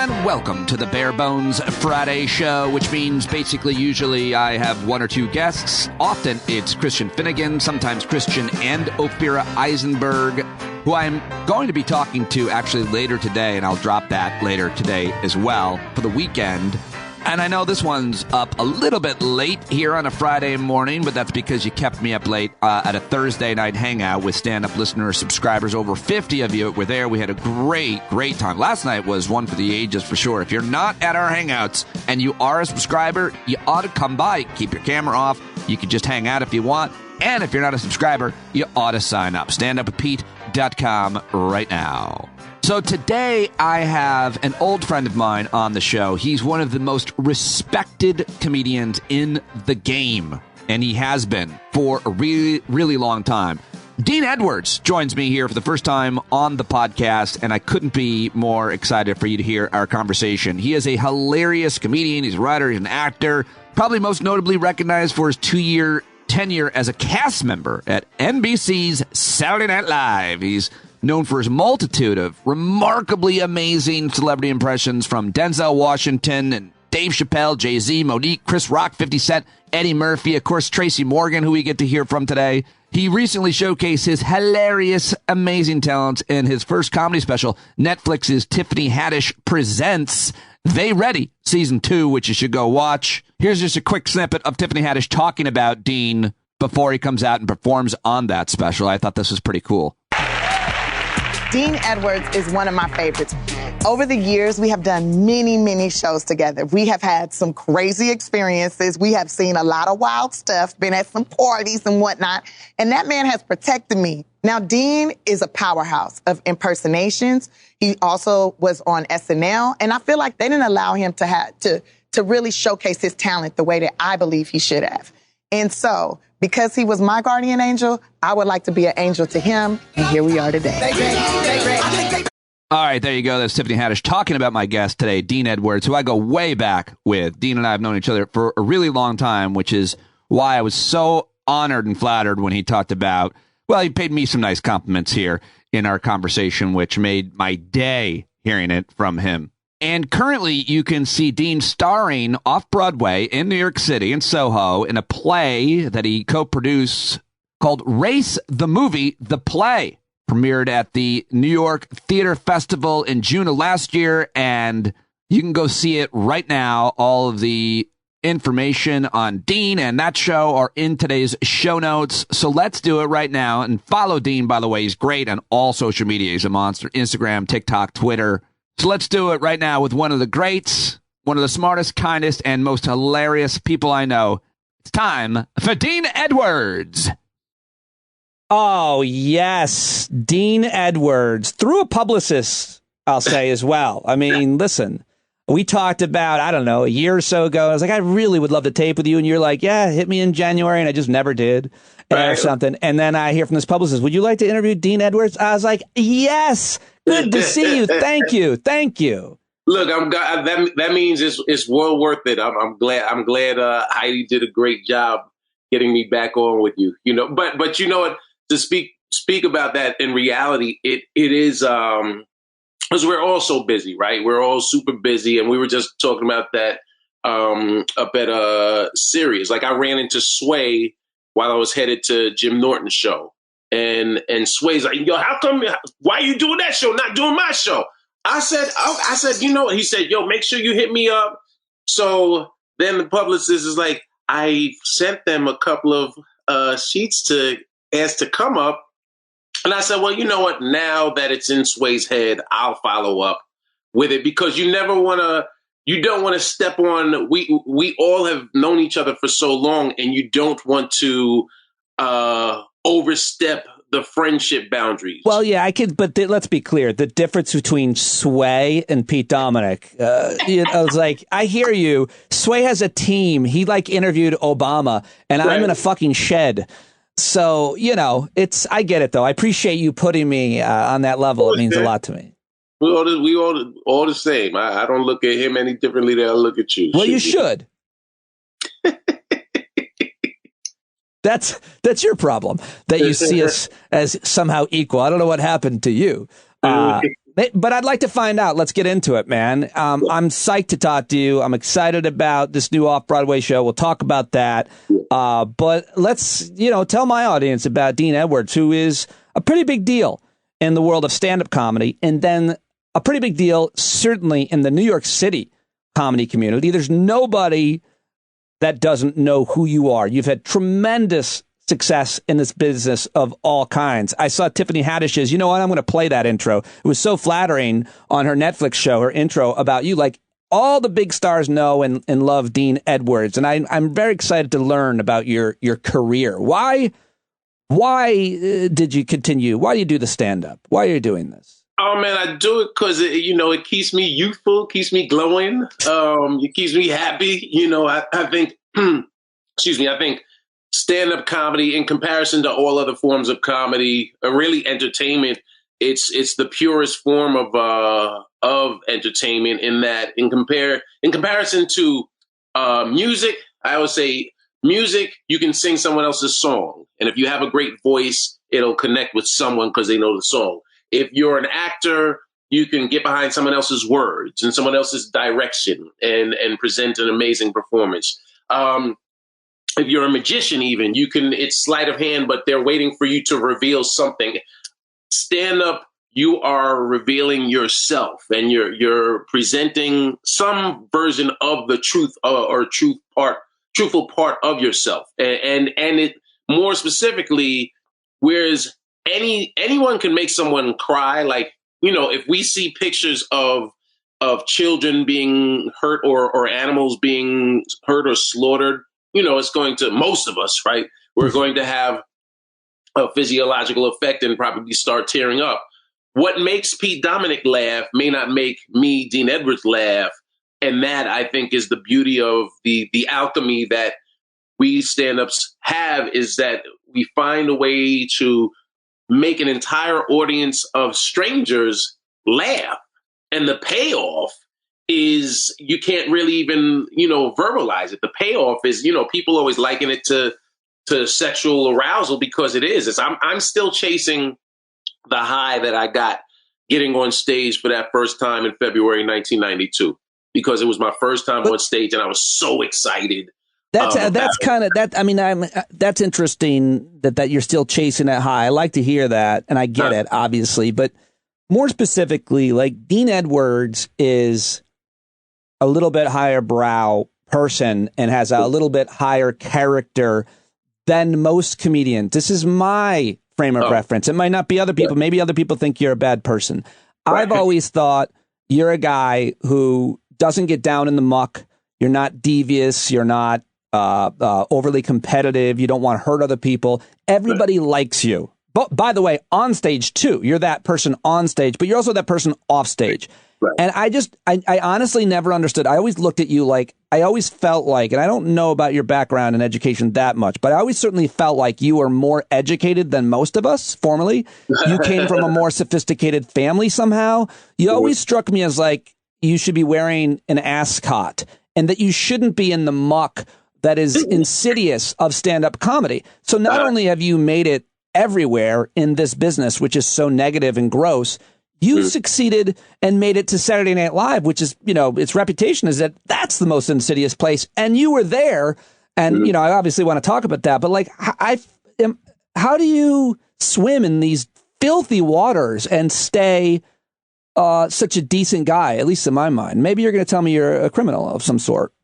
and welcome to the Bare Bones Friday show, which means basically usually I have one or two guests. Often it's Christian Finnegan, sometimes Christian and Ophira Eisenberg, who I'm going to be talking to actually later today, and I'll drop that later today as well for the weekend. And I know this one's up a little bit late here on a Friday morning, but that's because you kept me up late at a Thursday night hangout with stand-up listeners, subscribers. Over 50 of you were there. We had a great time. Last night was one for the ages for sure. If you're not at our hangouts and you are a subscriber, you ought to come by. Keep your camera off. You can just hang out if you want. And if you're not a subscriber, you ought to sign up. StandUpWithPete.com right now. So today I have an old friend of mine on the show. He's one of the most respected comedians in the game, and he has been for a really long time. Dean Edwards joins me here for the first time on the podcast, and I couldn't be more excited for you to hear our conversation. He is a hilarious comedian. He's a writer, he's an actor, probably most notably recognized for his 2-year tenure as a cast member at NBC's Saturday Night Live. He's known for his multitude of remarkably amazing celebrity impressions from Denzel Washington and Dave Chappelle, Jay-Z, Monique, Chris Rock, 50 Cent, Eddie Murphy, of course, Tracy Morgan, who we get to hear from today. He recently showcased his hilarious, amazing talents in his first comedy special, Netflix's Tiffany Haddish Presents They Ready, Season 2, which you should go watch. Here's just a quick snippet of Tiffany Haddish talking about Dean before he comes out and performs on that special. I thought this was pretty cool. Dean Edwards is one of my favorites. Over the years, we have done many shows together. We have had some crazy experiences. We have seen a lot of wild stuff, been at some parties and whatnot, and that man has protected me. Now, Dean is a powerhouse of impersonations. He also was on SNL, and I feel like they didn't allow him to really showcase his talent the way that I believe he should have. And so, because he was my guardian angel, I would like to be an angel to him, and here we are today. All right, there you go. That's Tiffany Haddish talking about my guest today, Dean Edwards, who I go way back with. Dean and I have known each other for a really long time, which is why I was so honored and flattered when he talked about, well, he paid me some nice compliments here in our conversation, which made my day hearing it from him. And currently, you can see Dean starring off-Broadway in New York City, in Soho, in a play that he co-produced called Race the Movie, the Play. Premiered at the New York Theater Festival in June of last year, and you can go see it right now. All of the information on Dean and that show are in today's show notes. So let's do it right now. And follow Dean, by the way. He's great on all social media. He's a monster. Instagram, TikTok, Twitter. So let's do it right now with one of the greats, one of the smartest, kindest, and most hilarious people I know. It's time for Dean Edwards. Oh, yes. Dean Edwards, through a publicist, I'll say as well. I mean, listen, we talked about, I don't know, a year or so ago. I was like, I really would love to tape with you. And you're like, yeah, hit me in January. And I just never did or something. And then I hear from this publicist, would you like to interview Dean Edwards? I was like, yes. Good to see you. Thank you. Thank you. Look, that means it's well worth it. I'm glad Heidi did a great job getting me back on with you. You know, but you know what? To speak about that, in reality, it is because we're all so busy, right? We're all super busy, and we were just talking about that up at Sirius. Like, I ran into Sway while I was headed to Jim Norton's show, and Sway's like, "Yo, how come? Why are you doing that show, not doing my show?" I said, you know, he said, "Yo, make sure you hit me up." So then the publicist is like, I sent them a couple of sheets to ask to come up. And I said, well, you know what? Now that it's in Sway's head, I'll follow up with it, because you don't want to step on, we all have known each other for so long, and you don't want to overstep the friendship boundaries. Well, yeah, but let's be clear. The difference between Sway and Pete Dominic, I was like, I hear you. Sway has a team. He interviewed Obama, and right. I'm in a fucking shed. So, you know, I get it, though. I appreciate you putting me on that level. It means a lot to me. We all the same. I don't look at him any differently than I look at you. Well, you should. That's your problem, that you see us as somehow equal. I don't know what happened to you. But I'd like to find out. Let's get into it, man. I'm psyched to talk to you. I'm excited about this new off-Broadway show. We'll talk about that. But let's, tell my audience about Dean Edwards, who is a pretty big deal in the world of stand-up comedy, and then a pretty big deal, certainly, in the New York City comedy community. There's nobody that doesn't know who you are. You've had tremendous success in this business of all kinds. I saw Tiffany Haddish's, you know what, I'm going to play that intro. It was so flattering on her Netflix show, her intro about you. Like, all the big stars know and love Dean Edwards. And I'm very excited to learn about your career. Why did you continue? Why do you do the stand-up? Why are you doing this? Oh, man, I do it because, it keeps me youthful, keeps me glowing. It keeps me happy. I think, excuse me, I think stand-up comedy, in comparison to all other forms of comedy, really entertainment, it's the purest form of entertainment, in that in comparison to music, I always say music, you can sing someone else's song. And if you have a great voice, it'll connect with someone because they know the song. If you're an actor, you can get behind someone else's words and someone else's direction and present an amazing performance. If you're a magician, even, it's sleight of hand, but they're waiting for you to reveal something. Stand up, you are revealing yourself, and you're presenting some version of the truth or truthful part of yourself. And it more specifically, whereas anyone can make someone cry. Like, if we see pictures of children being hurt or animals being hurt or slaughtered, it's going to, most of us, right? We're going to have a physiological effect and probably start tearing up. What makes Pete Dominic laugh may not make me, Dean Edwards, laugh. And that, I think, is the beauty of the alchemy that we stand-ups have, is that we find a way to make an entire audience of strangers laugh. And the payoff is, you can't really even, verbalize it. The payoff is, people always liken it to sexual arousal, because it is. I'm still chasing the high that I got getting on stage for that first time in February 1992, because it was my first time on stage and I was so excited. That's kind of that. I mean, that's interesting that you're still chasing that high. I like to hear that, and I get it, obviously, but more specifically, like, Dean Edwards is a little bit higher brow person and has a little bit higher character than most comedians. This is my frame of reference. It might not be other people. Maybe other people think you're a bad person. Right. I've always thought you're a guy who doesn't get down in the muck. You're not devious. You're not overly competitive. You don't want to hurt other people. Everybody likes you. But by the way, on stage too, you're that person on stage, but you're also that person off stage. Right. And I honestly never understood. I always looked at you like, I always felt like, and I don't know about your background in education that much, but I always certainly felt like you were more educated than most of us formerly. You came from a more sophisticated family somehow. You always struck me as like, you should be wearing an ascot and that you shouldn't be in the muck that is insidious of stand-up comedy. So not only have you made it everywhere in this business, which is so negative and gross, you succeeded and made it to Saturday Night Live, which is, its reputation is that that's the most insidious place. And you were there. And, I obviously want to talk about that. But, like, how do you swim in these filthy waters and stay such a decent guy, at least in my mind? Maybe you're going to tell me you're a criminal of some sort.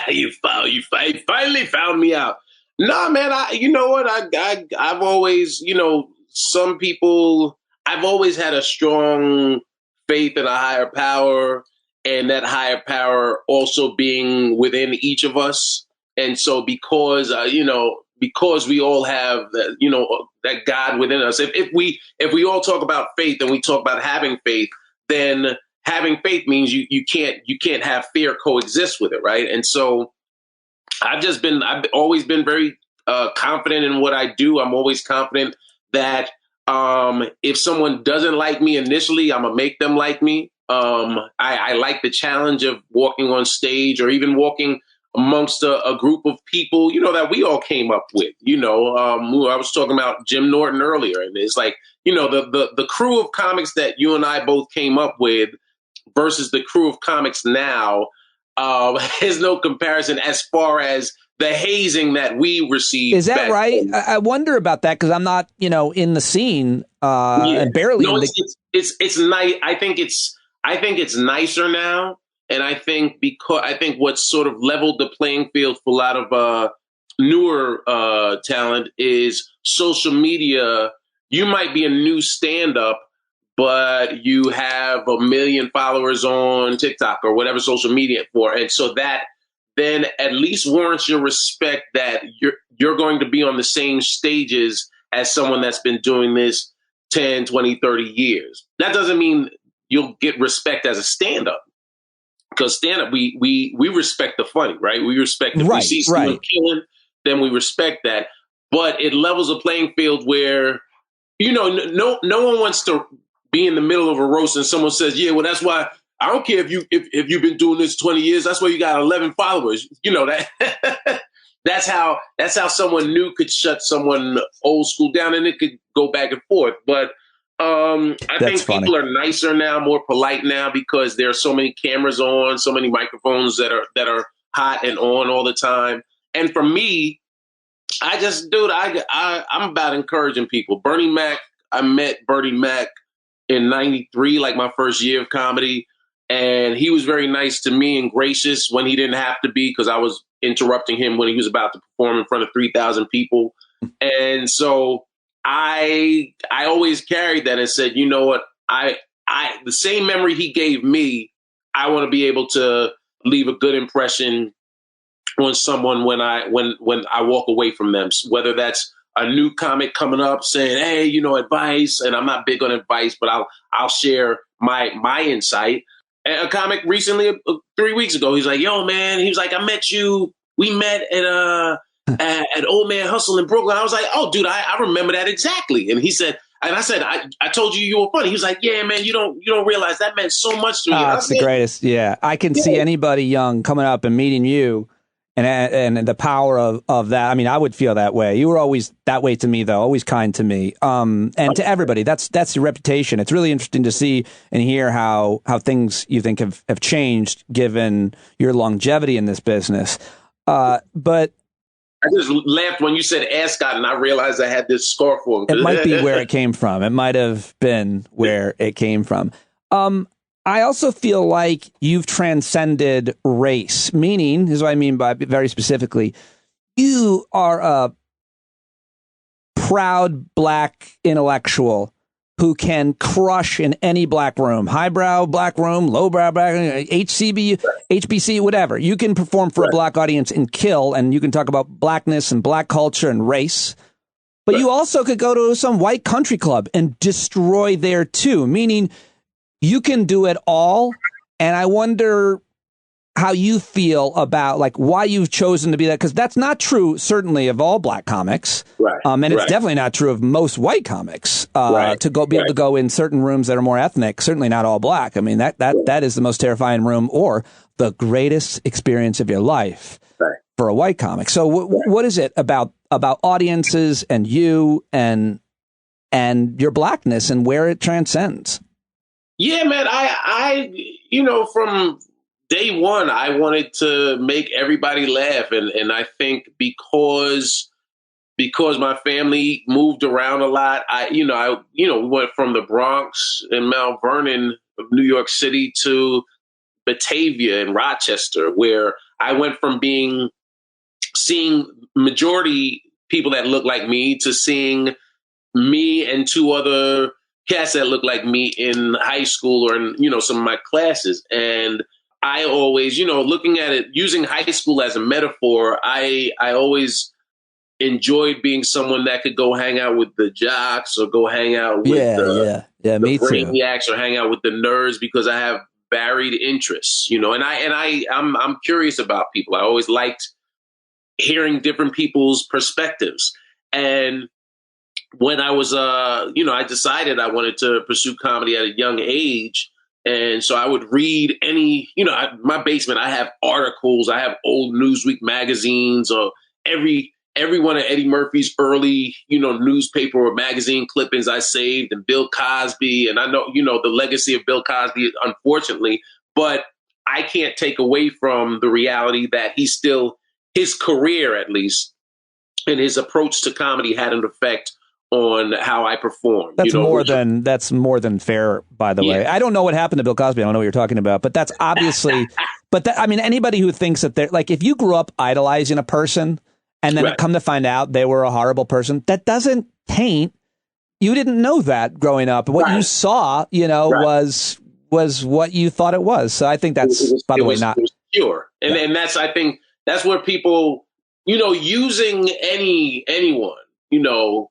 You finally found me out. No, man, you know what? I've always, some people... I've always had a strong faith in a higher power, and that higher power also being within each of us. And so because we all have that God within us, if we all talk about faith and we talk about having faith, then having faith means you can't have fear coexist with it. Right. And so I've always been very confident in what I do. I'm always confident that if someone doesn't like me initially, I'm gonna make them like me. I like the challenge of walking on stage or even walking amongst a group of people, that we all came up with. I was talking about Jim Norton earlier, and it's like, the crew of comics that you and I both came up with versus the crew of comics now is no comparison as far as the hazing that we received. Is that right? I wonder about that because I'm not, in the scene, and barely. No, it's nice. I think it's nicer now, and I think what's sort of leveled the playing field for a lot of newer talent is social media. You might be a new stand-up, but you have 1 million followers on TikTok or whatever social media for, and so that then at least warrants your respect that you're going to be on the same stages as someone that's been doing this 10, 20, 30 years. That doesn't mean you'll get respect as a stand-up, because stand-up, we respect the funny, right? We respect if we see someone killing, then we respect that. But it levels a playing field where, no one wants to be in the middle of a roast and someone says, yeah, well, that's why I don't care if you've been doing this 20 years. That's why you got 11 followers. That that's how someone new could shut someone old school down, and it could go back and forth. But I think people are nicer now, more polite now, because there are so many cameras on, so many microphones that are hot and on all the time. And for me, I'm about encouraging people. Bernie Mac, I met Bernie Mac in '93, like my first year of comedy. And he was very nice to me and gracious when he didn't have to be, because I was interrupting him when he was about to perform in front of 3,000 people. And so I always carried that and said, you know what, the same memory he gave me, I want to be able to leave a good impression on someone when I walk away from them, whether that's a new comic coming up saying, hey, advice, and I'm not big on advice, but I'll share my insight. A comic recently, 3 weeks ago, he's like, yo, man, he was like, I met you. We met at Old Man Hustle in Brooklyn. I was like, oh, dude, I remember that exactly. And he said, and I said, I told you were funny. He was like, yeah, man, you don't realize that meant so much to me. That's the greatest. Yeah. I can see anybody young coming up and meeting you and the power of that. I mean, I would feel that way. You were always that way to me, though, always kind to me. And to everybody, that's your reputation. It's really interesting to see and hear how things you think have changed given your longevity in this business. But I just laughed when you said ascot, and I realized I had this scarf on. It might be where it came from. It might have been where it came from. I also feel like you've transcended race, meaning, this is what I mean by very specifically, you are a proud black intellectual who can crush in any black room, highbrow black room, lowbrow black, HBC, whatever. You can perform for a black audience and kill, and you can talk about blackness and black culture and race. But you also could go to some white country club and destroy there too, meaning you can do it all. And I wonder how you feel about like why you've chosen to be that, because that's not true, certainly, of all black comics. Right. And it's definitely not true of most white comics to be able to go in certain rooms that are more ethnic, certainly not all black. I mean, that is the most terrifying room or the greatest experience of your life for a white comic. So what is it about audiences and you and your blackness and where it transcends? Yeah, man, I from day one, I wanted to make everybody laugh. And I think because my family moved around a lot, we went from the Bronx and Mount Vernon of New York City to Batavia and Rochester, where I went from seeing majority people that look like me to seeing me and two other cats that look like me in high school or in, some of my classes. And I always, looking at it, using high school as a metaphor, I always enjoyed being someone that could go hang out with the jocks or go hang out with the brainiacs or hang out with the nerds, because I have varied interests, and I'm curious about people. I always liked hearing different people's perspectives. And when I was, I decided I wanted to pursue comedy at a young age, And so I would read my basement, I have articles, I have old Newsweek magazines, or every one of Eddie Murphy's early, newspaper or magazine clippings I saved, and Bill Cosby. And I know, the legacy of Bill Cosby, unfortunately, but I can't take away from the reality that his career, at least, and his approach to comedy had an effect on how I perform. That's more than fair, by the way. I don't know what happened to Bill Cosby. I don't know what you're talking about, but that's obviously, anybody who thinks that they're like, if you grew up idolizing a person and then come to find out they were a horrible person, that doesn't taint. You didn't know that growing up. What you saw, was what you thought it was. So I think that's, by the way, not pure. And that's, I think that's where people, using anyone,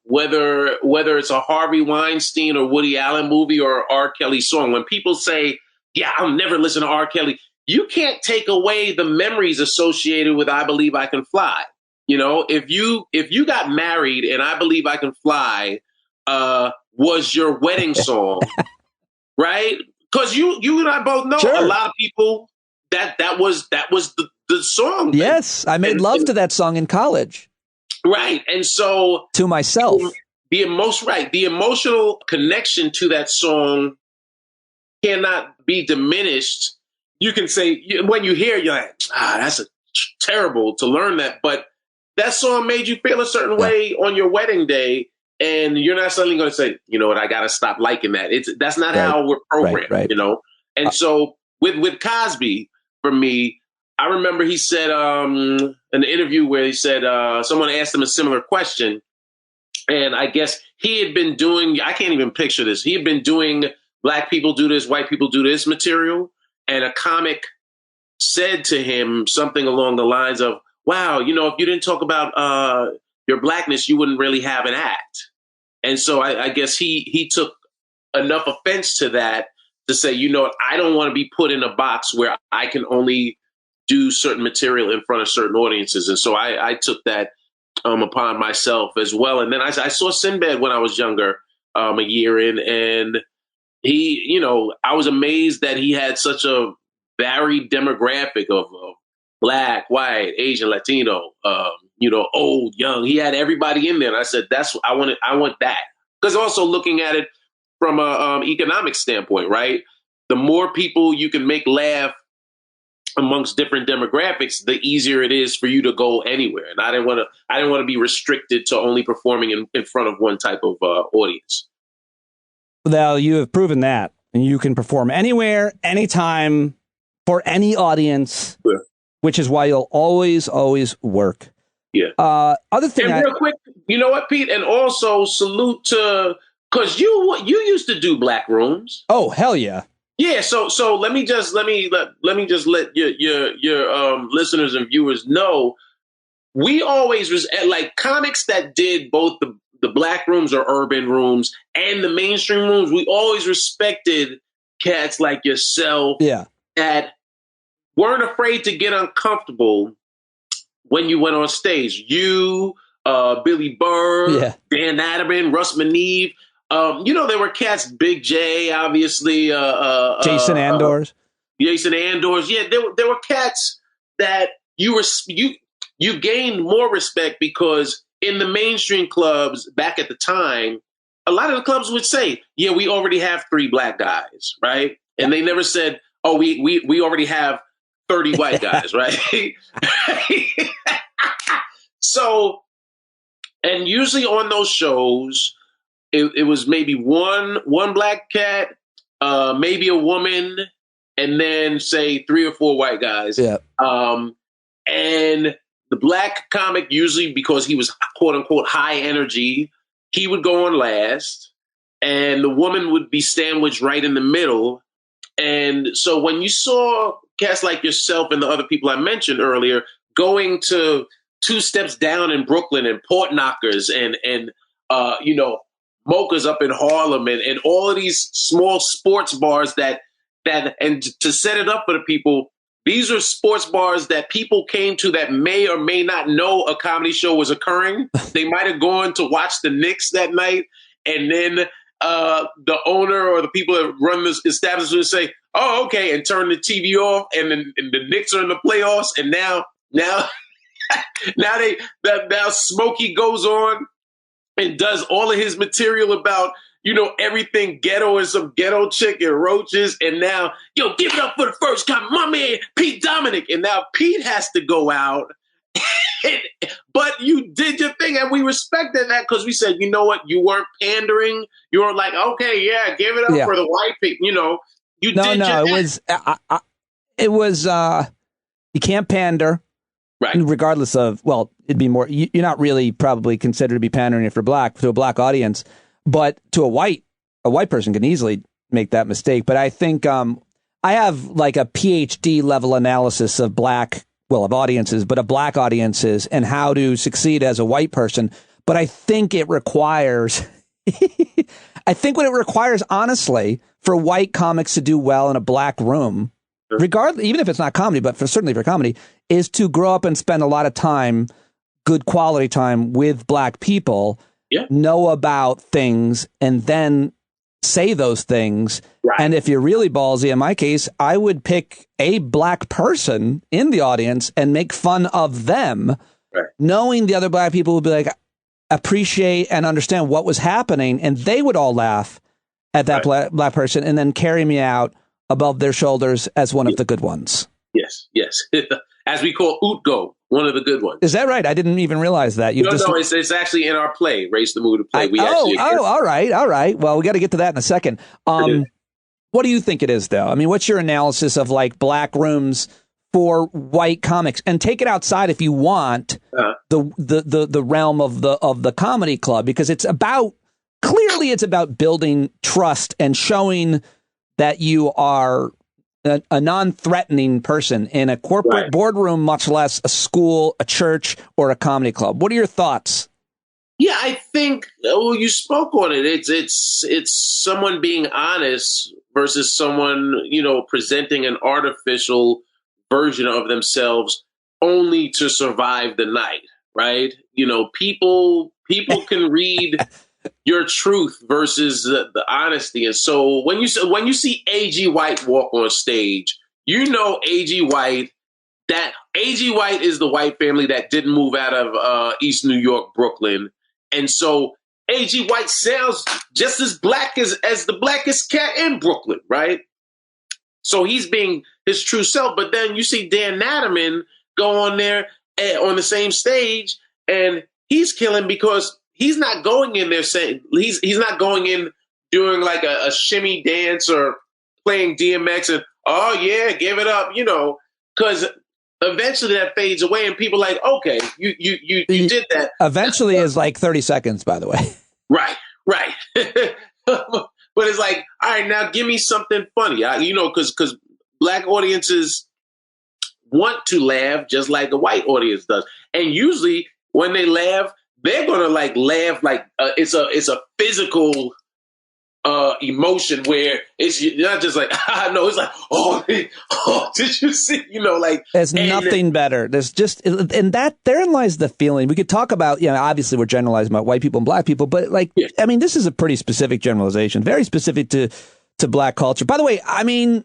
whether it's a Harvey Weinstein or Woody Allen movie or R. Kelly song, when people say, yeah, I'll never listen to R. Kelly, you can't take away the memories associated with I Believe I Can Fly. If you got married and I Believe I Can Fly was your wedding song, right? Because you and I both know a lot of people that was the song. Yes, I made love to that song in college. Right. And so to myself, the emotional connection to that song cannot be diminished. You can say, when you hear it, you're like, that's terrible to learn that. But that song made you feel a certain way on your wedding day. And you're not suddenly going to say, you know what, I got to stop liking that. That's not how we're programmed, And so with Cosby, for me, I remember he said an interview where he said someone asked him a similar question. And I guess he had been doing, I can't even picture this. He had been doing Black people do this, white people do this material. And a comic said to him something along the lines of, wow, if you didn't talk about your Blackness, you wouldn't really have an act. And so I guess he took enough offense to that to say, I don't want to be put in a box where I can only do certain material in front of certain audiences. And so I took that upon myself as well. And then I saw Sinbad when I was younger, a year in, and he, I was amazed that he had such a varied demographic of Black, white, Asian, Latino, old, young. He had everybody in there. And I said, I want that. Because also looking at it from a economic standpoint, right? The more people you can make laugh amongst different demographics, the easier it is for you to go anywhere. And I didn't want to be restricted to only performing in front of one type of audience. Well, you have proven that, and you can perform anywhere, anytime, for any audience, which is why you'll always work. Yeah. Other thing, and real quick, you know what, Pete, and also salute to, because you used to do Black rooms. Oh, hell yeah. Yeah, so let me just let your listeners and viewers know, we always was like comics that did both the Black rooms or urban rooms and the mainstream rooms. We always respected cats like yourself, that weren't afraid to get uncomfortable when you went on stage. You, Billy Burr, Dan Natterman, Russ Maneve. There were cats, Big J, obviously. Jason Andors. Jason Andors. Yeah, there were cats that you gained more respect because in the mainstream clubs back at the time, a lot of the clubs would say, yeah, we already have 3 Black guys, right? And they never said, oh, we already have 30 white guys, right? So, and usually on those shows, it was maybe one Black cat, maybe a woman, and then say 3 or 4 white guys. Yeah. And the Black comic, usually because he was quote unquote high energy, he would go on last, and the woman would be sandwiched right in the middle. And so when you saw cats like yourself and the other people I mentioned earlier going to 2 steps down in Brooklyn and Port Knockers and Mocha's up in Harlem and all of these small sports bars that to set it up for the people, these are sports bars that people came to that may or may not know a comedy show was occurring. They might have gone to watch the Knicks that night, and then the owner or the people that run this establishment say, "Oh, okay," and turn the TV off, and then and the Knicks are in the playoffs, and now now Smokey goes on and does all of his material about, everything ghetto and some ghetto chick and roaches. And now, give it up for the first time, my man, Pete Dominic. And now Pete has to go out. But you did your thing. And we respected that because we said, you know what? You weren't pandering. You were like, okay, yeah, give it up for the white people. You did your thing. It was, you can't pander. Right. Regardless of, it'd be more, you're not really probably considered to be pandering if you're black to a black audience, but to a white person can easily make that mistake. But I think I have like a PhD level analysis of of audiences, but of black audiences and how to succeed as a white person. But I think it requires, what it requires, honestly, for white comics to do well in a black room, regardless, even if it's not comedy, but certainly for comedy, is to grow up and spend a lot of time, good quality time with black people, know about things, and then say those things. Right. And if you're really ballsy, in my case, I would pick a black person in the audience and make fun of them, knowing the other black people would be like, appreciate and understand what was happening, and they would all laugh at that black person and then carry me out above their shoulders as one of the good ones. Yes. As we call Utgo, one of the good ones. Is that right? I didn't even realize that. No, it's actually in our play, Race the Mood to Play. All right. Well, we got to get to that in a second. What do you think it is, though? I mean, what's your analysis of like black rooms for white comics? And take it outside if you want the realm of the comedy club, because it's about building trust and showing that you are a non-threatening person in a corporate boardroom, much less a school, a church, or a comedy club. What are your thoughts? Yeah, I think you spoke on it. It's someone being honest versus someone, presenting an artificial version of themselves only to survive the night, right? People can read your truth versus the honesty. And so when you see A.G. White walk on stage, A.G. White is the white family that didn't move out of East New York, Brooklyn. And so A.G. White sounds just as black as the blackest cat in Brooklyn, right? So he's being his true self. But then you see Dan Natterman go on there on the same stage, and he's killing because he's not going in there saying he's not going in doing like a shimmy dance or playing DMX and give it up, because eventually that fades away and people are like, okay, you did that. Eventually is like 30 seconds, by the way. Right. But it's like, all right, now give me something funny, because black audiences want to laugh just like a white audience does, and usually when they laugh, they're gonna laugh like it's a physical emotion where it's not just like no, it's like oh did you see there's nothing better. There's just and that therein lies the feeling. We could talk about obviously we're generalizing about white people and black people, but I mean this is a pretty specific generalization, very specific to black culture. By the way, I mean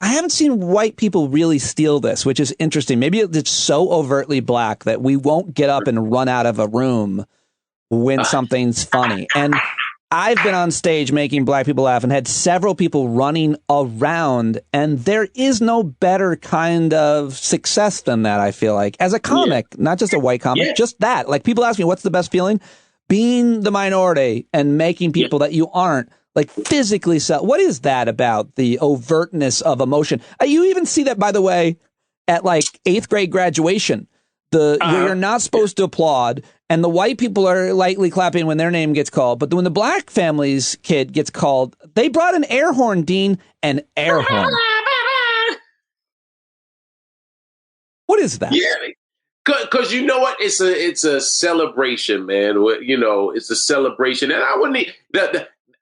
I haven't seen white people really steal this, which is interesting. Maybe it's so overtly black that we won't get up and run out of a room when something's funny. And I've been on stage making black people laugh and had several people running around, and there is no better kind of success than that, I feel like. As a comic, not just a white comic, just that. Like people ask me, what's the best feeling? Being the minority and making people that you aren't physically sell. What is that about the overtness of emotion? You even see that, by the way, at 8th grade graduation, where you're not supposed to applaud, and the white people are lightly clapping when their name gets called. But when the black family's kid gets called, they brought an air horn, Dean, an air horn. What is that? Yeah. Because you know what? It's a celebration, man. It's a celebration. And I wouldn't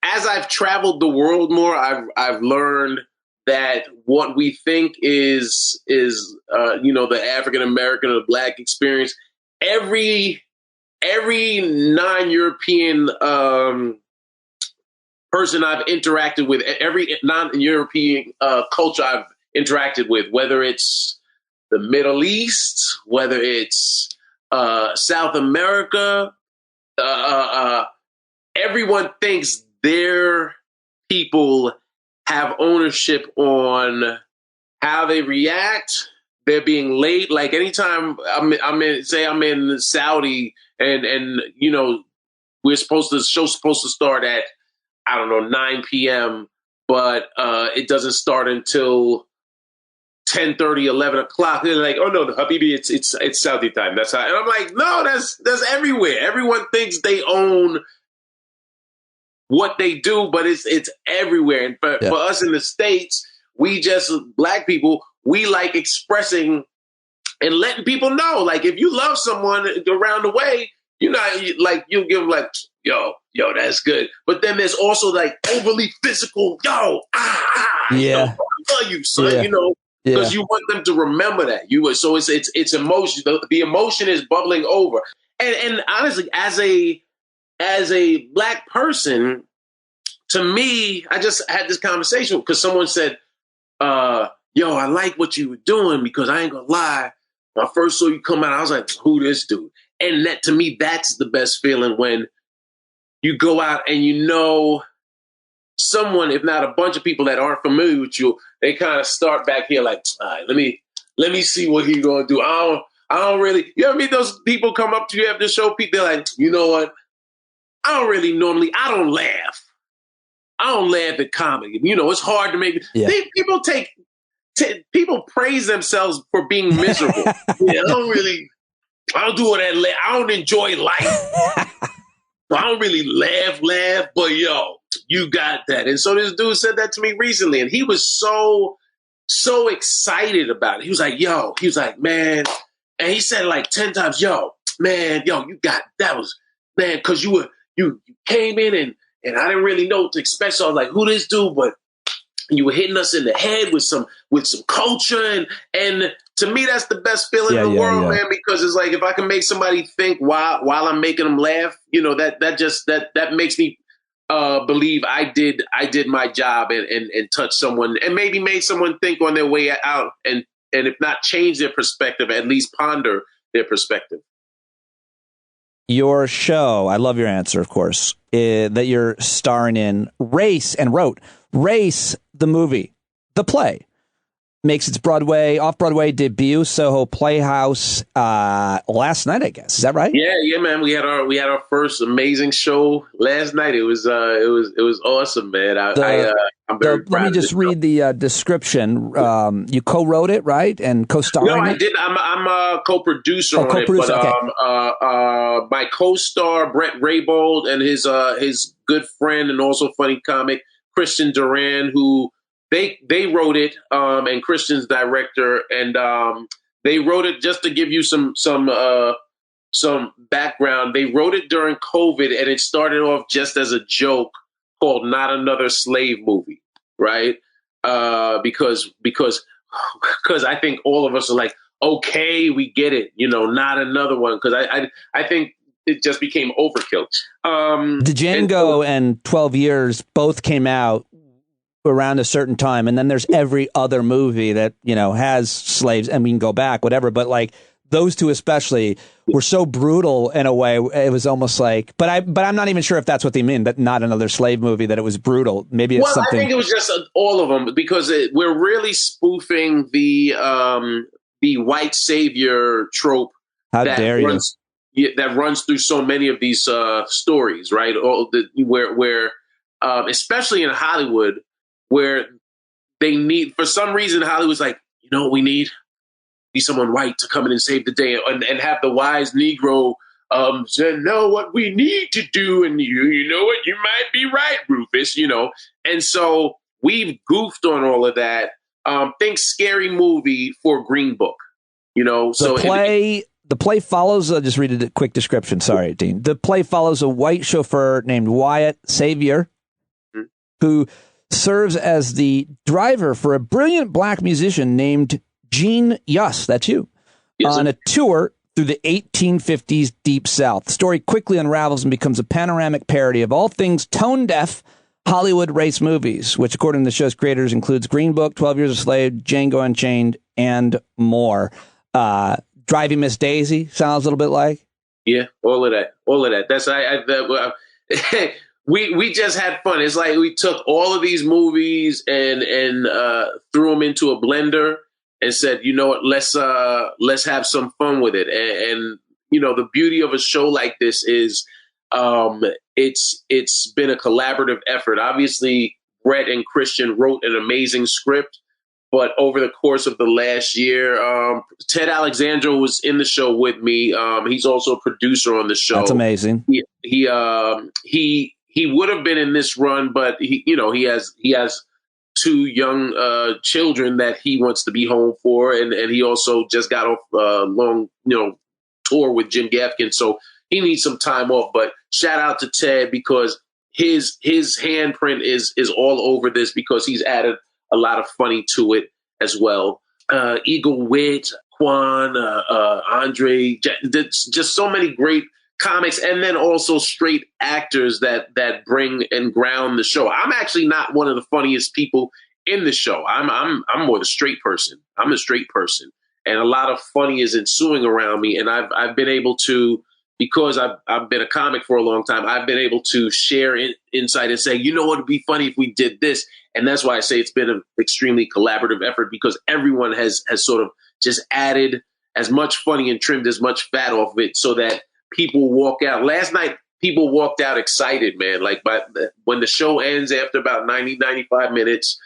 as I've traveled the world more, I've learned that what we think is the African American or the black experience, every non-European person I've interacted with, every non-European culture I've interacted with, whether it's the Middle East, whether it's South America, everyone thinks their people have ownership on how they react. They're being late. Like anytime I'm in Saudi and you know, show's supposed to start at, I don't know, 9 p.m., but it doesn't start until 10:30, 11 o'clock. They're like, oh no, Habibi, it's Saudi time. That's how. And I'm like, no, that's everywhere. Everyone thinks they own what they do, but it's everywhere. And for us in the States, Black people, we like expressing and letting people know. Like, if you love someone around the way, you'll give them like, yo, that's good. But then there's also like overly physical, yeah, I love you, son, because you want them to remember that. So it's emotion. The emotion is bubbling over. And honestly, as a Black person, to me, I just had this conversation because someone said, yo, I like what you were doing, because I ain't gonna lie, when I first saw you come out, I was like, who this dude? And that, to me, that's the best feeling, when you go out and you know someone, if not a bunch of people that aren't familiar with you, they kind of start back here like, all right, let me see what he's gonna do. I don't really, you ever meet those people come up to you after the show, they're like, you know what? I don't laugh. I don't laugh at comedy. It's hard to make people praise themselves for being miserable. I don't do all that. I don't enjoy life. I don't really laugh, but yo, you got that. And so this dude said that to me recently, and he was so excited about it. He was like, man, and he said it like 10 times, yo, man, yo, you got that was, man, because you came in and I didn't really know what to expect. So I was like, who this dude? But you were hitting us in the head with some culture, and to me, that's the best feeling in the world, man. Because it's like, if I can make somebody think while I'm making them laugh, that makes me believe I did my job and touch someone, and maybe made someone think on their way out, and if not change their perspective, at least ponder their perspective. Your show, I love your answer, of course, that you're starring in, wrote Race, the movie, the play, makes its off-Broadway debut, Soho Playhouse, last night, I guess. Is that right? Yeah, man. We had our first amazing show last night. It was awesome, man. I'm very proud. Let me just read the description. You co-wrote it, right? And co-starring? No, I did. I'm a co-producer on it. But okay. My co-star Brett Raybold and his good friend and also funny comic Christian Duran, who they wrote it, and Christian's director, and they wrote it, just to give you some background. They wrote it during COVID, and it started off just as a joke called "Not Another Slave Movie," right? Because I think all of us are like, okay, we get it, not another one. Because I think it just became overkill. Django and 12 Years both came out around a certain time, and then there's every other movie that has slaves, and we can go back, whatever. But like those two especially were so brutal in a way. It was almost like, but I'm not even sure if that's what they mean. That not another slave movie. That it was brutal. Maybe it's something. I think it was just all of them, because we're really spoofing the white savior trope. How dare you? That runs through so many of these stories, right? Where especially in Hollywood, where they need, for some reason, Hollywood's like, we need someone white to come in and save the day, and have the wise Negro say, no, what we need to do, and you know what, you might be right, Rufus, And so we've goofed on all of that. Think Scary Movie for Green Book, The play follows, I'll just read a quick description. Sorry, Dean. The play follows a white chauffeur named Wyatt Savior, who serves as the driver for a brilliant black musician named Gene Yuss, that's you, on a tour through the 1850s Deep South. The story quickly unravels and becomes a panoramic parody of all things tone deaf, Hollywood race movies, which according to the show's creators includes Green Book, 12 Years a Slave, Django Unchained, and more. Driving Miss Daisy sounds a little bit like. Yeah, all of that. That's we just had fun. It's like we took all of these movies and threw them into a blender and said, you know what, let's have some fun with it. And you know, the beauty of a show like this is it's been a collaborative effort. Obviously, Brett and Christian wrote an amazing script, but over the course of the last year, Ted Alexandro was in the show with me. He's also a producer on the show. That's amazing. He would have been in this run, but he has two young children that he wants to be home for, and he also just got off a long tour with Jim Gaffigan, so he needs some time off. But shout out to Ted, because his handprint is all over this, because he's added a lot of funny to it as well. Eagle Wit, Quan, Andre, just so many great comics, and then also straight actors that bring and ground the show. I'm actually not one of the funniest people in the show. I'm more the straight person. I'm a straight person, and a lot of funny is ensuing around me. And I've been able to, because I've been a comic for a long time, I've been able to share insight and say, you know what would be funny if we did this. And that's why I say it's been an extremely collaborative effort, because everyone has sort of just added as much funny and trimmed as much fat off of it, so that people walk out. Last night, people walked out excited, man. Like when the show ends after about 90, 95 minutes,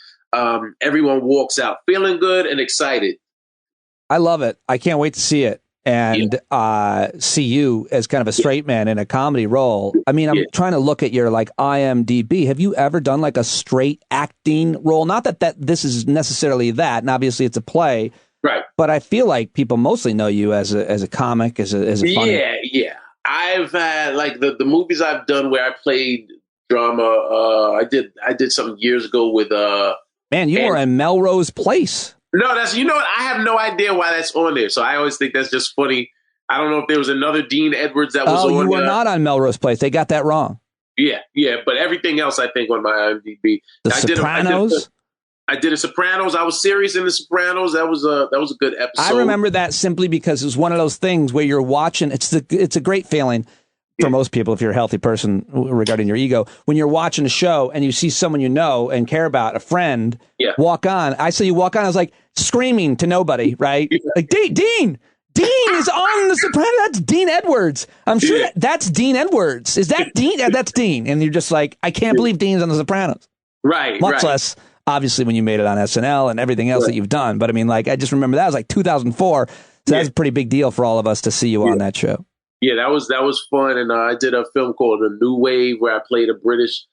everyone walks out feeling good and excited. I love it. I can't wait to see it. And see you as kind of a straight man in a comedy role. I mean, I'm trying to look at your IMDb. Have you ever done a straight acting role? Not that this is necessarily that, and obviously it's a play, right? But I feel like people mostly know you as a comic, as a funny. Yeah. I've had the movies I've done where I played drama. I did some years ago with Man, you were in Melrose Place. No, what? I have no idea why that's on there. So I always think that's just funny. I don't know if there was another Dean Edwards that was on there. Oh, you were not on Melrose Place. They got that wrong. Yeah. But everything else, I think, on my IMDb. Sopranos? I did a Sopranos. I was serious in the Sopranos. That was a good episode. I remember that simply because it was one of those things where you're watching. It's a great feeling for most people, if you're a healthy person regarding your ego, when you're watching a show and you see someone you know and care about, a friend, walk on. I saw you walk on. I was like screaming to nobody, right? Like, Dean is on the Sopranos. That's Dean Edwards. I'm sure that's Dean Edwards. Is that Dean? Yeah, that's Dean. And you're just like, I can't believe Dean's on the Sopranos. Right. Much less, obviously, when you made it on SNL and everything else that you've done. But I mean, I just remember that was 2004. So that's a pretty big deal for all of us to see you on that show. Yeah, that was fun, and I did a film called A New Wave where I played a British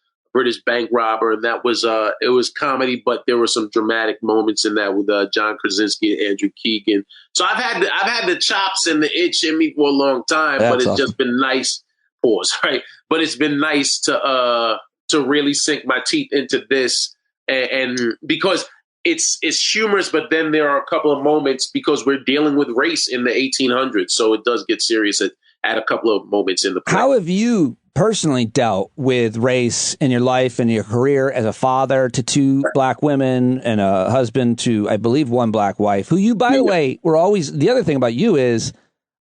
bank robber, and that was it was comedy, but there were some dramatic moments in that with John Krasinski and Andrew Keegan. So I've had the chops and the itch in me for a long time, but it's just been nice. Pause, right? But it's been nice to really sink my teeth into this, and because it's humorous, but then there are a couple of moments because we're dealing with race in the 1800s, so it does get serious at a couple of moments in the play. How have you personally dealt with race in your life and your career as a father to two black women and a husband to, I believe, one black wife, who you, by the way, were always, the other thing about you is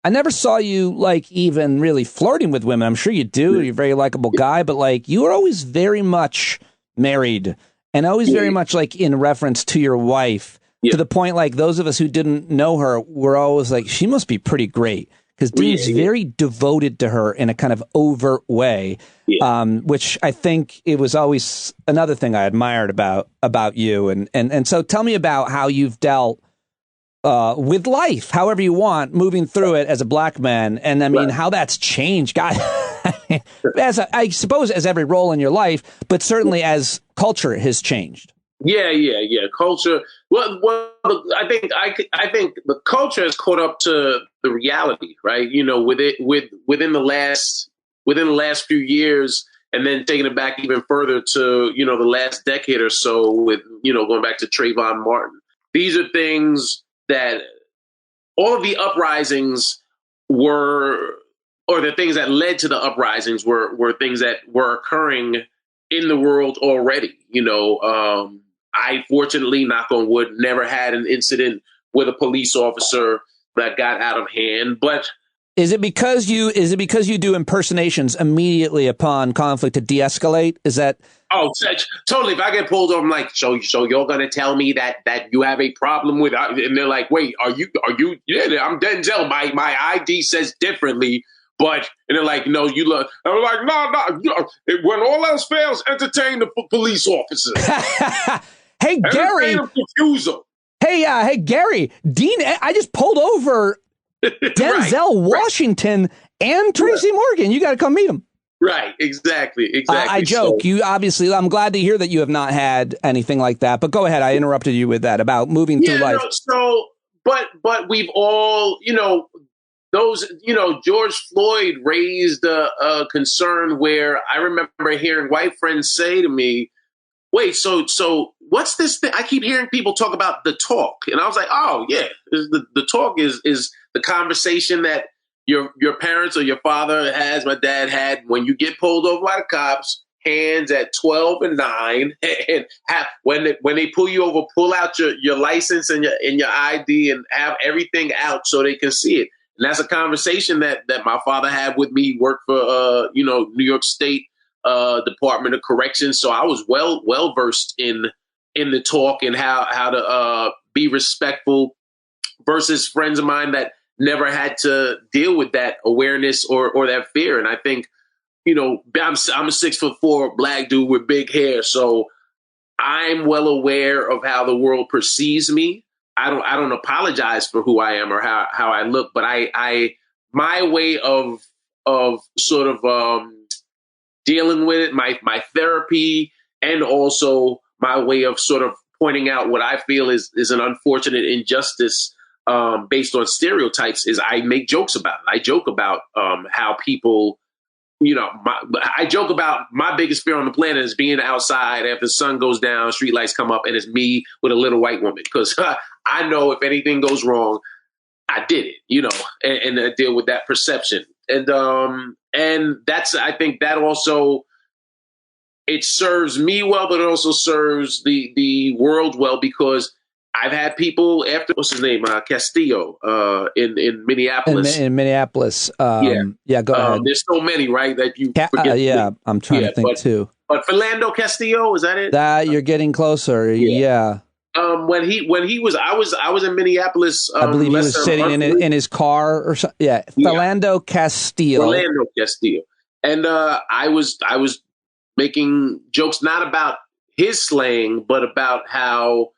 I never saw you even really flirting with women. I'm sure you do. You're a very likable guy, but you were always very much married and always very much in reference to your wife to the point those of us who didn't know her were always like, she must be pretty great. Because Dean's very devoted to her in a kind of overt way, which I think it was always another thing I admired about you. And so tell me about how you've dealt with life, however you want, moving through it as a black man. And I mean, how that's changed, God, I suppose as every role in your life, but certainly as culture has changed. Yeah. Culture. Well, I think the culture has caught up to the reality, right? Within the last few years, and then taking it back even further to the last decade or so, with going back to Trayvon Martin. These are things that all of the uprisings were, or the things that led to the uprisings were things that were occurring in the world already. I fortunately, knock on wood, never had an incident with a police officer that got out of hand. But is it because you do impersonations immediately upon conflict to de-escalate? Is that? Oh, totally. If I get pulled over, I'm like, so you're going to tell me that you have a problem with, and they're like, wait, are you? Yeah, I'm Denzel. My ID says differently. But, and they're like, no, you look. I'm like, no. When all else fails, entertain the police officers. Hey, Gary. Hey, Gary. Dean, I just pulled over Denzel Washington and Tracy Morgan. You got to come meet him. Right. Exactly. I joke. You obviously, I'm glad to hear that you have not had anything like that. But go ahead. I interrupted you with that about moving through life. But we've all, George Floyd raised a concern where I remember hearing white friends say to me, wait, so what's this thing? I keep hearing people talk about the talk. And I was like, oh, yeah, the talk is the conversation that your parents or your father has, my dad had, when you get pulled over by the cops, hands at 12 and 9, and when they pull you over, pull out your license and your ID and have everything out so they can see it. And that's a conversation that my father had with me. He worked for New York State Department of Corrections, so I was well versed in the talk and how to be respectful versus friends of mine that never had to deal with that awareness or that fear. And I think, I'm a 6'4" black dude with big hair, so I'm well aware of how the world perceives me. I don't apologize for who I am or how I look, but my way of sort of dealing with it, my therapy, and also my way of sort of pointing out what I feel is an unfortunate injustice based on stereotypes is I make jokes about it. I joke about how people, I joke about my biggest fear on the planet is being outside after the sun goes down, street lights come up, and it's me with a little white woman. Because I know if anything goes wrong, I did it, and I deal with that perception. And that's, I think that also, it serves me well, but it also serves the world well, because I've had people after, what's his name? Castillo, in Minneapolis. In Minneapolis. Go ahead. There's so many, right? That you forget. I'm trying to think too. But Philando Castillo, is that it? That you're getting closer. Yeah. When he was, I was in Minneapolis. I believe he was sitting in his car or something. Yeah. Philando Castillo. And I was making jokes not about his slang, but about how,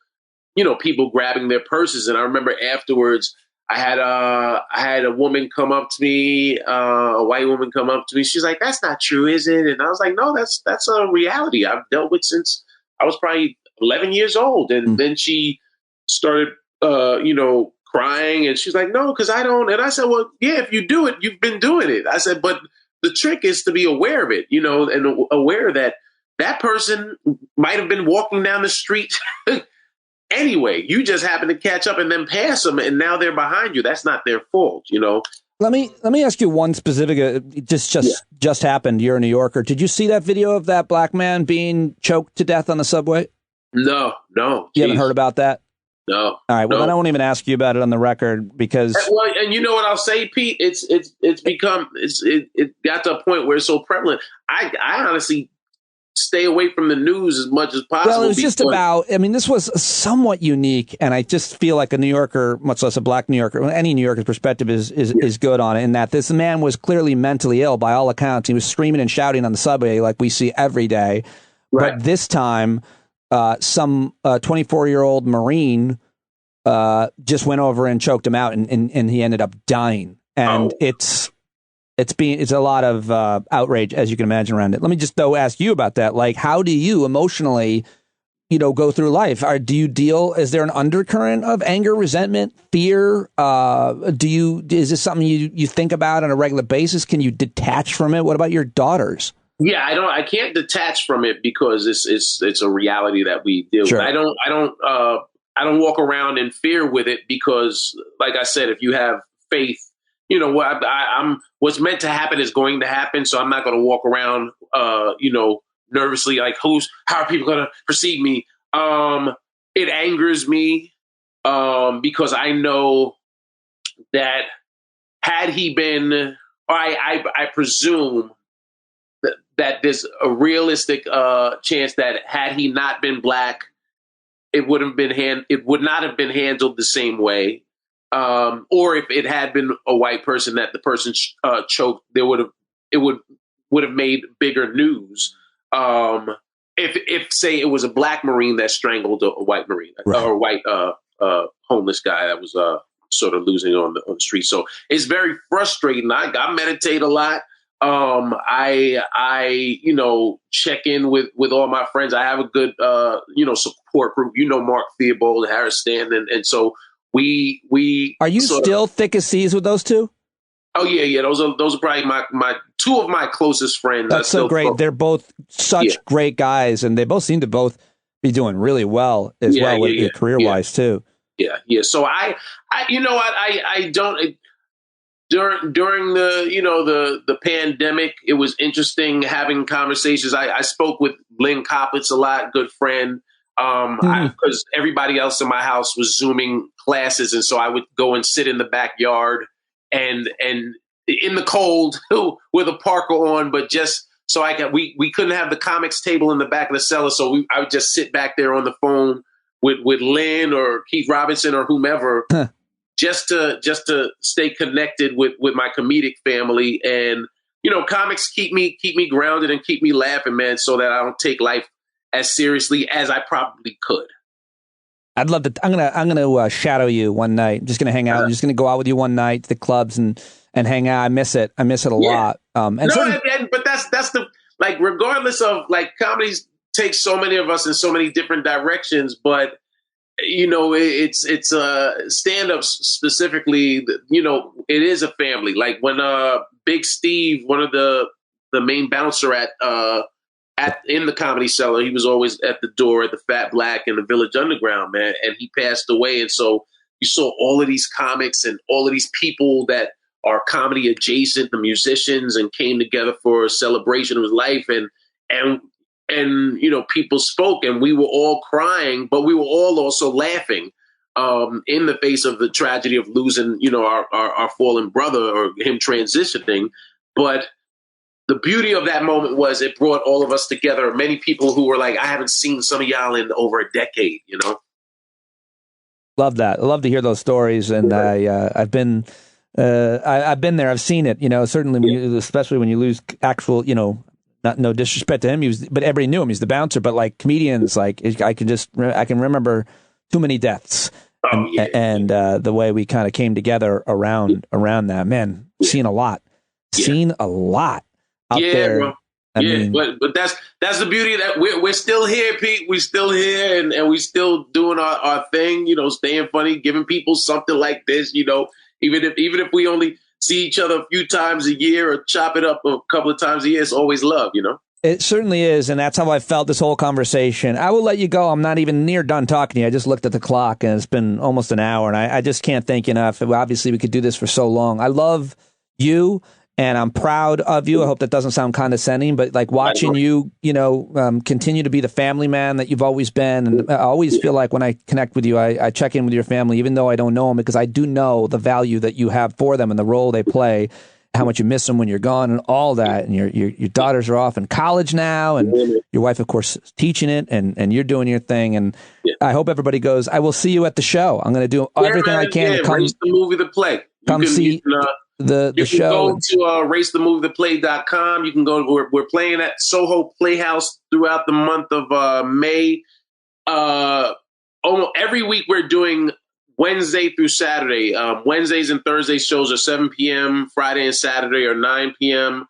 people grabbing their purses. And I remember afterwards, I had a woman come up to me, a white woman come up to me. She's like, "That's not true, is it?" And I was like, "No, that's a reality I've dealt with since I was probably 11 years old." And then she started, crying, and she's like, "No, because I don't." And I said, "Well, yeah, if you do it, you've been doing it." I said, "But the trick is to be aware of it, and aware that person might have been walking down the street anyway. You just happen to catch up and then pass them, and now they're behind you. That's not their fault, Let me ask you one specific. It just happened. You're a New Yorker. Did you see that video of that black man being choked to death on the subway? No. You haven't heard about that? No. All right. Well, then I won't even ask you about it on the record because. Well, and you know what I'll say, Pete? It got to a point where it's so prevalent. I honestly stay away from the news as much as possible. Well, it was just about, this was somewhat unique, and I just feel like a New Yorker, much less a black New Yorker, any New Yorker's perspective is good on it, in that this man was clearly mentally ill by all accounts. He was screaming and shouting on the subway like we see every day. Right. But this time, some 24-year-old Marine just went over and choked him out, and he ended up dying. And it's a lot of outrage, as you can imagine, around it. Let me just, though, ask you about that. Like, how do you emotionally, go through life? Is there an undercurrent of anger, resentment, fear? Is this something you think about on a regular basis? Can you detach from it? What about your daughters? Yeah, I can't detach from it because it's a reality that we deal with. I don't walk around in fear with it because, like I said, if you have faith, what's meant to happen is going to happen. So I'm not going to walk around, nervously, like, how are people going to perceive me? It angers me because I know that had he been, or I presume that there's a realistic chance that had he not been Black, it would not have been handled the same way. Or if it had been a white person that the person choked, it would have made bigger news. If say it was a Black Marine that strangled a white Marine, right, or a white homeless guy that was sort of losing on the street. So it's very frustrating. I meditate a lot. I check in with all my friends. I have a good support group. Mark Theobald, Harris Stanton, and so we are you still thick as thieves with those two? Oh yeah. Those are probably my two of my closest friends. That's so great. They're both such great guys, and they both seem to both be doing really well as well career wise too. Yeah. So I don't. During the pandemic, it was interesting having conversations. I spoke with Lynn Koppitz a lot, good friend, because everybody else in my house was Zooming classes, and so I would go and sit in the backyard and in the cold with a parka on, but just so we couldn't have the comics table in the back of the cellar, so I would just sit back there on the phone with Lynn or Keith Robinson or whomever. Just to stay connected with my comedic family, and comics keep me grounded and keep me laughing, man, so that I don't take life as seriously as I probably could. I'd love to. I'm gonna shadow you one night. I'm just gonna hang out. I'm just gonna go out with you one night to the clubs and hang out. I miss it a lot. But that's the regardless of comedies take so many of us in so many different directions, but. It's stand-ups specifically, it is a family. Like when Big Steve, one of the main bouncer in the Comedy Cellar, he was always at the door at the Fat Black and the Village Underground, man, and he passed away. And so you saw all of these comics and all of these people that are comedy adjacent, the musicians, and came together for a celebration of his life. And people spoke, and we were all crying, but we were all also laughing in the face of the tragedy of losing, our fallen brother or him transitioning. But the beauty of that moment was it brought all of us together. Many people who were like, I haven't seen some of y'all in over a decade, Love that. I love to hear those stories, and I've been there. I've seen it. Certainly, especially when you lose actual, no disrespect to him, but everybody knew him. He's the bouncer. But like comedians, I can remember too many deaths, and the way we kind of came together around that. Man, seen a lot out there. Bro. I mean, but that's the beauty that we're still here, Pete. We're still here, and we still doing our thing. Staying funny, giving people something like this. Even if we only see each other a few times a year or chop it up a couple of times a year, it's always love, It certainly is, and that's how I felt this whole conversation. I will let you go. I'm not even near done talking to you. I just looked at the clock, and it's been almost an hour, and I just can't thank you enough. Obviously, we could do this for so long. I love you, and I'm proud of you. I hope that doesn't sound condescending, but watching you, continue to be the family man that you've always been. And I always feel like when I connect with you, I check in with your family, even though I don't know them, because I do know the value that you have for them and the role they play, how much you miss them when you're gone and all that. And your daughters are off in college now, and your wife, of course, is teaching it, and you're doing your thing. And I hope everybody goes, I will see you at the show. I'm going to do everything I can to come. Race the Movie, the play. Come see the show. You can go to racethemovietheplay.com. You can go. We're playing at Soho Playhouse throughout the month of May. Almost every week we're doing Wednesday through Saturday. Wednesdays and Thursdays shows are 7 p.m. Friday and Saturday are 9 p.m.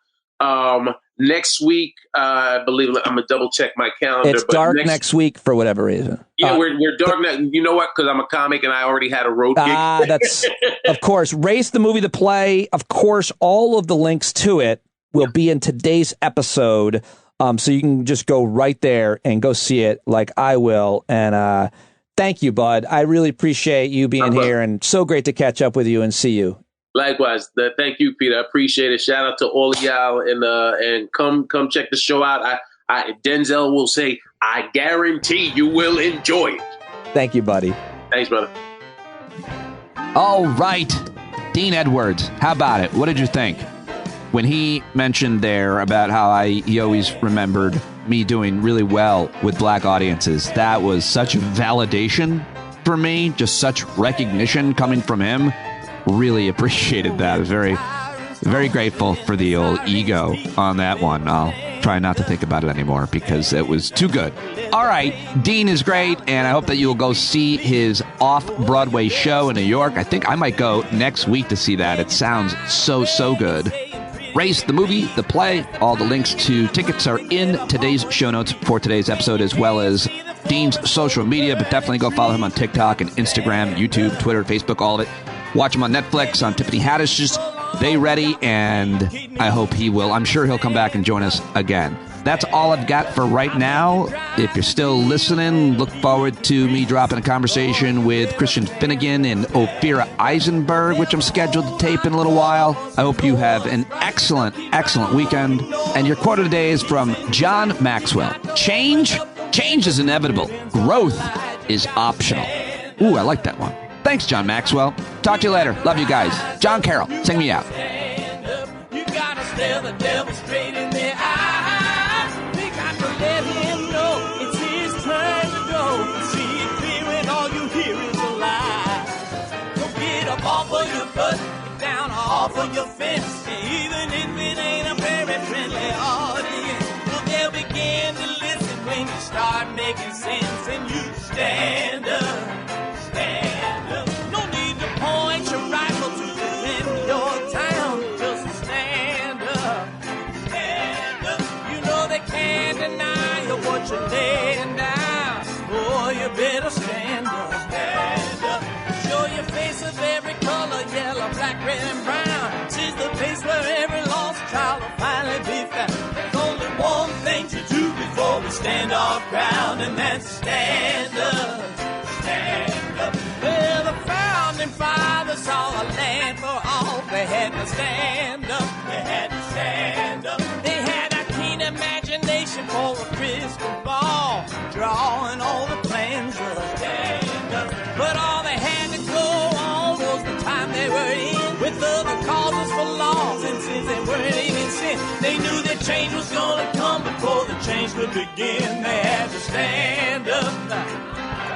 Next week, I believe I'm gonna double check my calendar. It's dark next week for whatever reason. Yeah, we're dark. You know what? Because I'm a comic and I already had a road gig. That's of course. Race the Movie, the play. Of course, all of the links to it will be in today's episode. So you can just go right there and go see it, like I will. And thank you, bud. I really appreciate you being here, and so great to catch up with you and see you. Likewise. Thank you, Peter. I appreciate it. Shout out to all of y'all, and come check the show out. Denzel will say, I guarantee you will enjoy it. Thank you, buddy. Thanks, brother. All right. Dean Edwards, how about it? What did you think? When he mentioned there about how he always remembered me doing really well with black audiences, that was such validation for me, just such recognition coming from him. Really appreciated that. Very, very grateful for the old ego on that one. I'll try not to think about it anymore because it was too good. All right, Dean is great, and I hope that you will go see his off-Broadway show in New York. I think I might go next week to see that. It sounds so good. Race, the movie, the play, all the links to tickets are in today's show notes for today's episode, as well as Dean's social media, but definitely go follow him on TikTok and Instagram, YouTube, Twitter, Facebook, all of it. Watch him on Netflix, on Tiffany Haddish's They Ready, and I hope he will. I'm sure he'll come back and join us again. That's all I've got for right now. If you're still listening, look forward to me dropping a conversation with Christian Finnegan and Ophira Eisenberg, which I'm scheduled to tape in a little while. I hope you have an excellent weekend. And your quote of the day is from John Maxwell. Change is inevitable. Growth is optional. Ooh, I like that one. Thanks, John Maxwell. Talk to you later. Love you guys. John Carroll, sing me out. You gotta stare the devil straight in the eye. We got to let him know it's his turn to go. See it clear when all you hear is a lie. Don't get up off of your butt, get down off of your fence. Even if it ain't a very friendly audience, well, they'll begin to listen when you start making sense. And you stand up. No need to point your rifle to defend your town. Just stand up. Stand up. You know they can't deny you what you're laying down. Boy, you better stand up. Stand up. Show your face of every color, yellow, black, red, and brown. She's the place where every lost child will finally be found. There's only one thing to do before we stand our ground, and that's stand up. Stand up. Well, the founding fathers saw a land for all. They had to stand up. They had to stand up. They had a keen imagination for a crystal ball, drawing all the plans of stand up. But all they had to go on was the time they were in, with other causes for laws, and since they weren't even sin, they knew that change was gonna come before the change could begin. They had to stand up.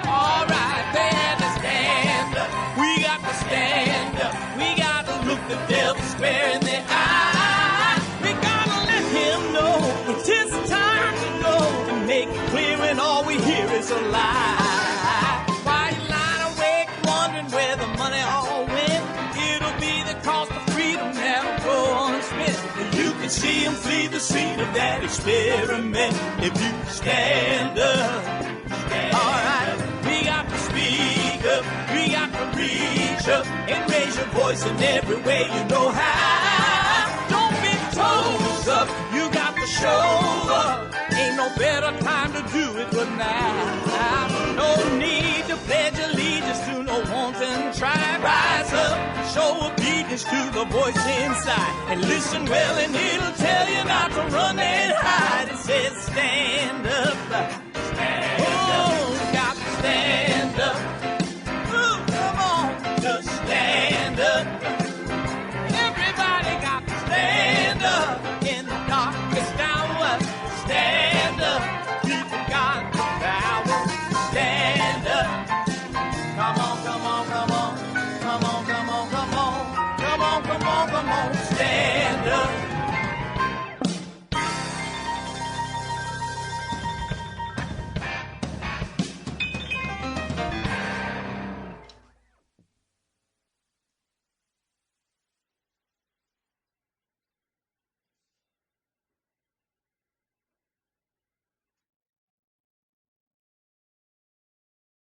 All right, they had to stand up. We got to stand up. We got to look the devil square in the eye. We gotta let him know it's his time to go, and make it clear when all we hear is a lie. Why you lying awake wondering where the money all went? It'll be the cost of freedom that'll go unspent. You can see him flee the scene of that experiment if you stand up. All right. We got to speak up, we got to reach up, and raise your voice in every way you know how. Don't be toes up, you got to show up. Ain't no better time to do it but now. No need to pledge allegiance to no wanton tribe. Rise up, show obedience to the voice inside, and listen well and it'll tell you not to run and hide. It says stand up, stand up. Got to stand up. Ooh, come on, just stand up. Everybody got to stand up in the darkest hour. Stand up. People got the power. Stand up. Come on, come on, come on.